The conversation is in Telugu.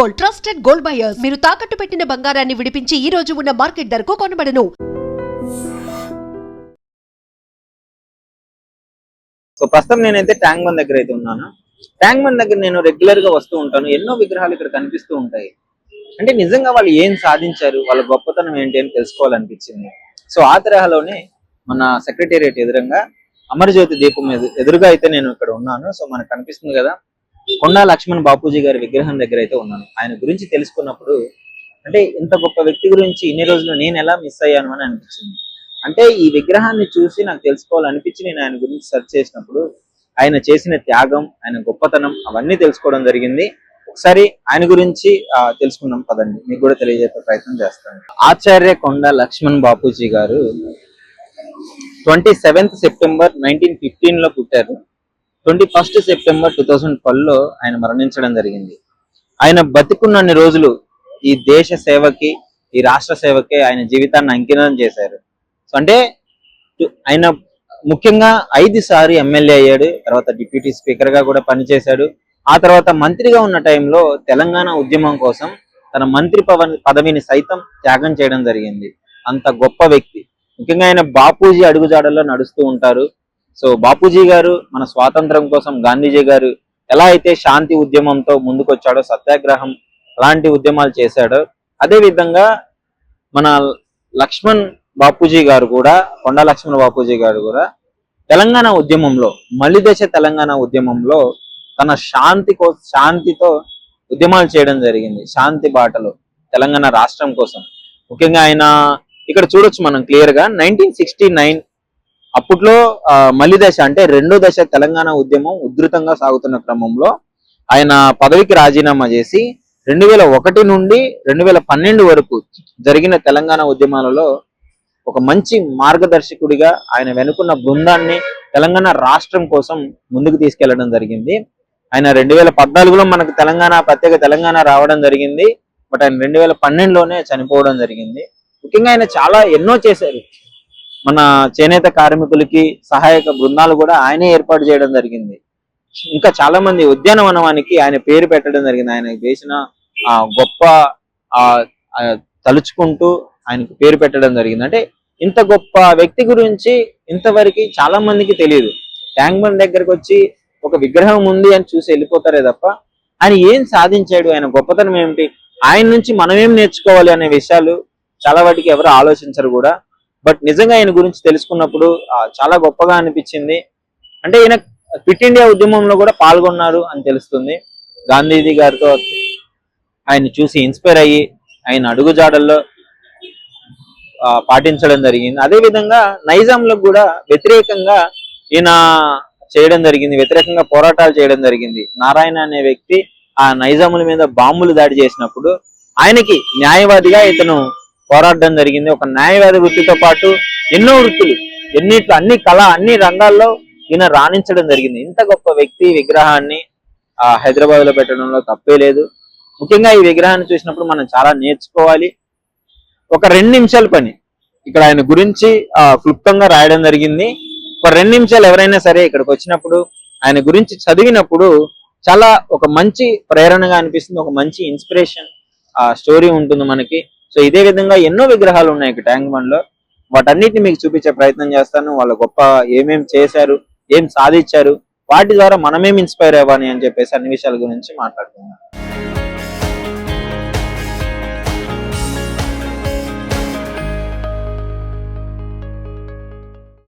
Gold, trusted gold buyers. మీరు తాకట్టు పెట్టిన బంగారాన్ని విడిపించి ఈ రోజు ఉన్న మార్కెట్ ధరకు కొనబడను. సో ప్రస్తుతం నేనైతే ట్యాంక్ బండ్ దగ్గర అయితే ఉన్నాను. ట్యాంక్ బండ్ దగ్గర నేను రెగ్యులర్ గా వస్తూ ఉంటాను. ఎన్నో విగ్రహాలు ఇక్కడ కనిపిస్తూ ఉంటాయి. అంటే నిజంగా వాళ్ళు ఏం సాధించారు, వాళ్ళ గొప్పతనం ఏంటి అని తెలుసుకోవాలనిపించింది. సో ఆ తరహాలోనే మన సెక్రటేరియట్ ఎదురుగా అమరజ్యోతి దీపం ఎదురుగా అయితే నేను ఇక్కడ ఉన్నాను. సో మనకు కనిపిస్తుంది కదా, కొండా లక్ష్మణ్ బాపూజీ గారి విగ్రహం దగ్గర అయితే ఉన్నాను. ఆయన గురించి తెలుసుకున్నప్పుడు అంటే ఇంత గొప్ప వ్యక్తి గురించి ఇన్ని రోజులు నేను ఎలా మిస్ అయ్యాను అని అనిపించింది. అంటే ఈ విగ్రహాన్ని చూసి నాకు తెలుసుకోవాలనిపించి నేను ఆయన గురించి సెర్చ్ చేసినప్పుడు ఆయన చేసిన త్యాగం, ఆయన గొప్పతనం అవన్నీ తెలుసుకోవడం జరిగింది. ఒకసారి ఆయన గురించి తెలుసుకున్నాం పదండి, మీకు కూడా తెలియజేసే ప్రయత్నం చేస్తాను. ఆచార్య కొండా లక్ష్మణ్ బాపూజీ గారు 27th సెప్టెంబర్ 1915 లో పుట్టారు. 21st సెప్టెంబర్ 2012 ఆయన మరణించడం జరిగింది. ఆయన బతికున్నన్ని రోజులు ఈ దేశ సేవకి, ఈ రాష్ట్ర సేవకి ఆయన జీవితాన్ని అంకితం చేశారు. సో అంటే ఆయన ముఖ్యంగా 5 సార్లు ఎమ్మెల్యే అయ్యాడు. తర్వాత డిప్యూటీ స్పీకర్ గా కూడా పనిచేశాడు. ఆ తర్వాత మంత్రిగా ఉన్న టైంలో తెలంగాణ ఉద్యమం కోసం తన మంత్రి పదవిని సైతం త్యాగం చేయడం జరిగింది. అంత గొప్ప వ్యక్తి. ముఖ్యంగా ఆయన బాపూజీ అడుగుజాడల్లో నడుస్తూ ఉంటారు. సో బాపూజీ గారు మన స్వాతంత్రం కోసం గాంధీజీ గారు ఎలా అయితే శాంతి ఉద్యమంతో ముందుకొచ్చాడో, సత్యాగ్రహం అలాంటి ఉద్యమాలు చేశాడో, అదే విధంగా మన లక్ష్మణ్ బాపూజీ గారు కూడా, కొండా లక్ష్మణ్ బాపూజీ గారు కూడా తెలంగాణ ఉద్యమంలో, మలిదశ తెలంగాణ ఉద్యమంలో తన శాంతితో ఉద్యమాలు చేయడం జరిగింది. శాంతి బాటలో తెలంగాణ రాష్ట్రం కోసం. ముఖ్యంగా ఆయన ఇక్కడ చూడొచ్చు మనం క్లియర్ గా 1969 అప్పట్లో మలిదశ అంటే రెండో దశ తెలంగాణ ఉద్యమం ఉధృతంగా సాగుతున్న క్రమంలో ఆయన పదవికి రాజీనామా చేసి 2001 నుండి 2012 వరకు జరిగిన తెలంగాణ ఉద్యమాలలో ఒక మంచి మార్గదర్శకుడిగా ఆయన వెనుకున్న బృందాన్ని తెలంగాణ రాష్ట్రం కోసం ముందుకు తీసుకెళ్లడం జరిగింది. ఆయన 2014లో మనకు ప్రత్యేక తెలంగాణ రావడం జరిగింది. బట్ ఆయన 2012లోనే చనిపోవడం జరిగింది. ముఖ్యంగా ఆయన చాలా ఎన్నో చేశారు. మన చేనేత కార్మికులకి సహాయక బృందాలు కూడా ఆయనే ఏర్పాటు చేయడం జరిగింది. ఇంకా చాలా మంది ఉద్యానవనానికి ఆయన పేరు పెట్టడం జరిగింది. ఆయన చేసిన గొప్ప తలుచుకుంటూ ఆయనకు పేరు పెట్టడం జరిగింది. అంటే ఇంత గొప్ప వ్యక్తి గురించి ఇంతవరకు చాలా మందికి తెలియదు. ట్యాంక్ బండ్ దగ్గరకు వచ్చి ఒక విగ్రహం ఉంది అని చూసి వెళ్ళిపోతారే తప్ప ఆయన ఏం సాధించాడు, ఆయన గొప్పతనం ఏమిటి, ఆయన నుంచి మనం ఏం నేర్చుకోవాలి అనే విషయాలు చాలా వాటికి ఎవరు ఆలోచించరు కూడా. బట్ నిజంగా ఆయన గురించి తెలుసుకున్నప్పుడు చాలా గొప్పగా అనిపించింది. అంటే ఈయన క్విట్ ఇండియా ఉద్యమంలో కూడా పాల్గొన్నారు అని తెలుస్తుంది. గాంధీజీ గారితో ఆయన చూసి ఇన్స్పైర్ అయ్యి ఆయన అడుగుజాడల్లో పాటించడం జరిగింది. అదే విధంగా నైజాంలకు కూడా వ్యతిరేకంగా ఈయన చేయడం జరిగింది, వ్యతిరేకంగా పోరాటాలు చేయడం జరిగింది. నారాయణ అనే వ్యక్తి ఆ నైజాముల మీద బాంబులు దాడి చేసినప్పుడు ఆయనకి న్యాయవాదిగా ఇతను పోరాడడం జరిగింది. ఒక న్యాయవాది వృత్తితో పాటు ఎన్నో వృత్తులు, అన్ని రంగాల్లో ఈయన రాణించడం జరిగింది. ఇంత గొప్ప వ్యక్తి విగ్రహాన్ని హైదరాబాద్ లో పెట్టడంలో తప్పే లేదు. ముఖ్యంగా ఈ విగ్రహాన్ని చూసినప్పుడు మనం చాలా నేర్చుకోవాలి. ఒక 2 నిమిషాల పని ఇక్కడ ఆయన గురించి క్లుప్తంగా రాయడం జరిగింది. ఒక 2 నిమిషాలు ఎవరైనా సరే ఇక్కడికి వచ్చినప్పుడు ఆయన గురించి చదివినప్పుడు చాలా ఒక మంచి ప్రేరణగా అనిపిస్తుంది, ఒక మంచి ఇన్స్పిరేషన్ స్టోరీ ఉంటుంది మనకి. సో ఇదే విధంగా ఎన్నో విగ్రహాలు ఉన్నాయి ఇక్కడ ట్యాంక్ బండ్ లో. వాటన్నిటిని మీకు చూపించే ప్రయత్నం చేస్తాను. వాళ్ళ గొప్ప ఏమేమి చేశారు, ఏం సాధించారు, వాటి ద్వారా మనమేం ఇన్స్పైర్ అవ్వాలి అని చెప్పేసి అన్ని విషయాల గురించి మాట్లాడుతున్నాను.